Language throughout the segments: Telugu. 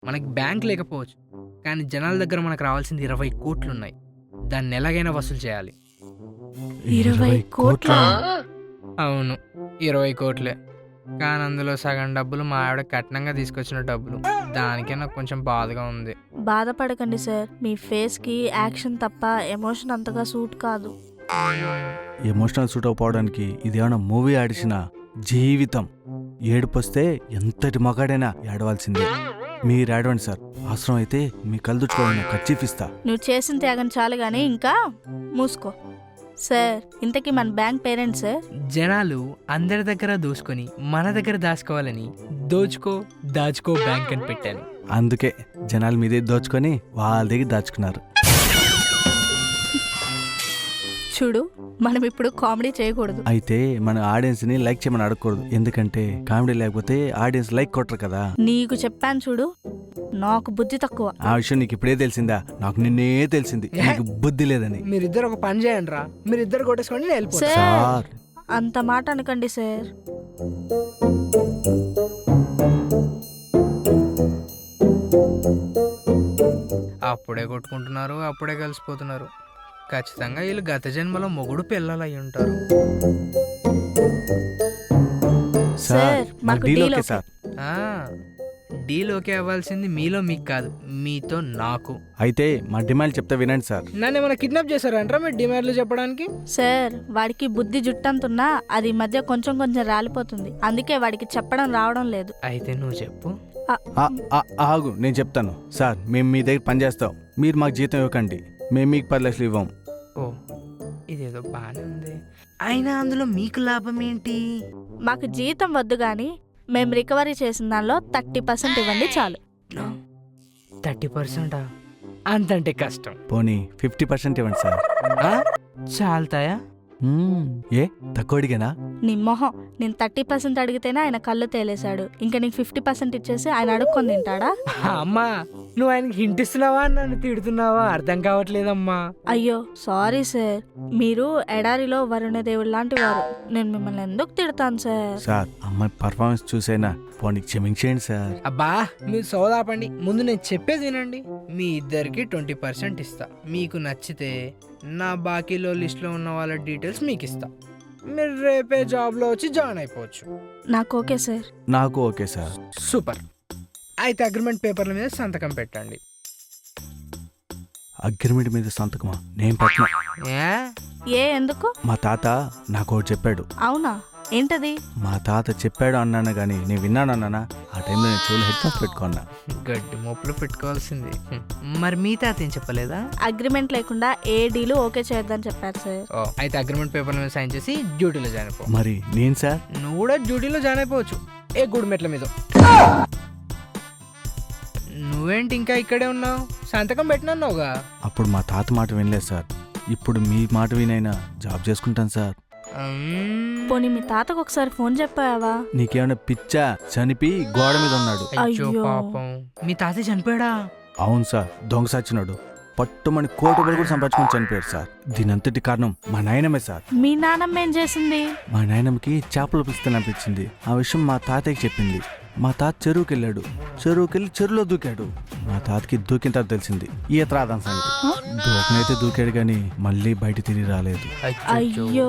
మనకి బ్యాంక్ లేకపోవచ్చు, కానీ జనాల దగ్గర మనకు రావాల్సింది 20 కోట్లు ఉన్నాయి. దాన్ని ఎలాగైనా వసూలు చేయాలి. 20 కోట్ల? అవును, 20 కోట్లే. కానీ అందులో సగం డబ్బులు మా ఆవిడ కట్నంగా తీసుకొచ్చిన డబ్బులు. దానికే నాకు కొంచెం బాధగా ఉంది. బాధపడకండి సార్, మీ ఫేస్ కి యాక్షన్ తప్ప ఎమోషన్ అంతగా సూట్ కాదు. ఎమోషనల్ సూట్ అవ్వడానికి ఇదేమన్నా మూవీ ఆడిసిన జీవితం. ఏడుపొస్తే ఎంతటి మగాడైనా ఏడవాల్సిందే. మీరు ఏడవండి సార్, అవసరం అయితే మీ కళ్ళు దుచ్చుకోవాలని ఖర్చీఫిస్తా. నువ్వు చేసిన త్యాగం చాలు గానీ ఇంకా మూసుకో. సార్, ఇంతకీ మన బ్యాంక్ పేరెంట్ సార్? జనాలు అందరి దగ్గర దోచుకొని మన దగ్గర దాచుకోవాలని దాచుకో బ్యాంక్ అని పెట్టాను. అందుకే జనాలు మీదే దోచుకొని వాళ్ళ దగ్గర దాచుకున్నారు. చూడు, మనం ఇప్పుడు కామెడీ చేయకూడదు. అయితే మన ఆడియన్స్ ని లైక్ చేయమని అడగకూడదు, ఎందుకంటే కామెడీ లేకపోతే ఆడియన్స్ లైక్ కొట్టరు కదా. నీకు చెప్పాను చూడు, నాకు బుద్ధి తక్కువ. ఆ విషయం నీకు ఇప్పుడే తెలిసిందా? నాకు నిన్నే తెలిసింది నీకు బుద్ధి లేదని. మీరిద్దరు ఒక పని చేయండి రా, మీరిద్దరు కొట్టేసుకోండి, నేను వెళ్ళిపోతా. సార్, అంత మాట అనకండి సార్. అప్పుడే కొట్టుకుంటున్నారు, అప్పుడే కలిసిపోతున్నారు. ఖచ్చితంగా వీళ్ళు గత జన్మలో మొగుడు పిల్లలు అయి ఉంటారు. సార్, మాకు deal deal okay okay. Sir. Deal okay అవ్వాల్సింది మీలో మీకు కాదు, మీతో నాకు. అయితే మా డిమాండ్ చెప్తే వినండి సార్. నన్ను ఏమైనా కిడ్నాప్ చేశారంటారా మీరు డిమాండ్లు చెప్పడానికి? సార్, వాడికి బుద్ధి జుట్టంతున్నా అది ఈ మధ్య కొంచెం కొంచెం రాలిపోతుంది. అందుకే వాడికి చెప్పడం రావడం లేదు. అయితే నువ్వు చెప్పు. ఆగు, నేను చెప్తాను. సార్, మేము మీ దగ్గర పని చేస్తాం, మీరు మాకు జీతం ఇవ్వకండి, మేము మీకు 10 లక్షలు ఇవ్వం. ఓ, ఇదేదో బాగానే ఉంది. అయినా అందులో మీకు లాభం ఏంటి? మాకు జీతం వద్దు గాని మేము రికవరీ చేసిన దానిలో 30% ఇవ్వండి చాలు. 30%? అంతంటే కష్టం. పోనీ 50% ఇవ్వండి సార్. చాలుతాయా? ఏ తక్కువ అడిగానా? నీ మొహం, నేను 30% అడిగితేనే ఆయన కళ్ళు తేలేశాడు. ఇంకా నీకు 50% ఇచ్చేసి ఆయన అడుక్కొని తింటాడా? అమ్మా, నువ్వు ఆయనకి హింట్ ఇస్తున్నావా నన్ను తిడుతున్నావా అర్థం కావట్లేదమ్మా. అయ్యో సారీ సార్, మీరు ఎడారిలో వరుణదేవుడు లాంటి వారు. నేను మిమ్మల్ని ఎందుకు తిడతాను సార్? సార్, అమ్మాయి పర్ఫార్మెన్స్ చూసైనా పోనీ క్షమించేయండి సార్. అబ్బా, మీరు సోదాపండి, ముందు నేను చెప్పేది వినండి. మీ ఇద్దరికి 20% ఇస్తా. మీకు నచ్చితే నా బాకీలో లిస్ట్లో ఉన్న వాళ్ళ డీటెయిల్స్ మీకు ఇస్తా. మీరు రేపే జాబ్లో వచ్చి జాయిన్ అయిపోవచ్చు. నాకు ఓకే సార్. నాకు ఓకే సార్. సూపర్. అయితే అగ్రిమెంట్ పేపర్ల మీద సంతకం పెట్టండి. అగ్రిమెంట్ మీద సంతకమా? నేను పెట్టను. ఏ ఎందుకు? మా తాత నాకు ఒకటి చెప్పాడు. అవునా? ఏంటది? మా తాత చెప్పాడు అన్నాను కానీ నేను విన్నాను అన్నానా? ఆ టైంలో నేను చెవులు హెడ్ ఫోన్స్ పెట్టుకున్నా. గడ్డి మోపులో పెట్టుకోవాల్సింది. మరి మీ తాత ఏం చెప్పలేదా? అగ్రిమెంట్ లేకుండా ఏ డీలు ఓకే చేయొద్దని చెప్పారు సార్. అయితే అగ్రిమెంట్ పేపర్ మీద సైన్ చేసి డ్యూటీలో జాయిన్ అయిపో. మరి నేను సార్? నువ్వు కూడా డ్యూటీలో జాయిన్ అయిపోవచ్చు, ఏ గుడి మెట్ల మీద. నువ్వేంటి ఇంకా ఇక్కడే ఉన్నావు? సంతకం పెట్టినన్నావుగా. అప్పుడు మా తాత మాట వినలేదు సార్, ఇప్పుడు మీ మాట వినైనా జాబ్ చేసుకుంటాను సార్. పోనీ మీ తాతకు ఒకసారి ఫోన్ చెప్పావా? నీకేమైనా పిచ్చా? చనిపి గోడ మీద ఉన్నాడు. అయ్యో అయ్యో. పాపం, మీ తాత చనిపోయాడా? అవును సార్, దొంగ సచ్చినాడు. పట్టుమని కోటి రూపాయలు కూడా సంపాదించుకొని చనిపోయాడు సార్. దీనంతటి కారణం మా నాయనమే సార్. మీ నాన్నమ్మ ఏం చేసింది? మా నాయనమ్మకి చేపలు పిస్తాననిపించింది. ఆ విషయం మా తాతయ్యకి చెప్పింది. మా తాత చెరువుకి వెళ్ళాడు, చెరువుకెళ్ళి చెరువులో దూకాడు. మా తాతకి దూకిన తర్వాత తెలిసింది ఈత రాదని సంగతి. దూకనైతే దూకాడు గాని మళ్ళీ బయట తిరిగి రాలేదు. అయ్యో,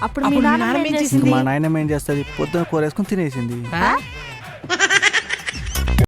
అప్పుడు మీ అప్పుడు మీ నాన్నమ్మ నాన్నమ్మ ఏం ఏం చేసింది? మా నాయనమ్మ ఏం చేస్తుంది? పొద్దున కూర వేసుకుని తినేసింది.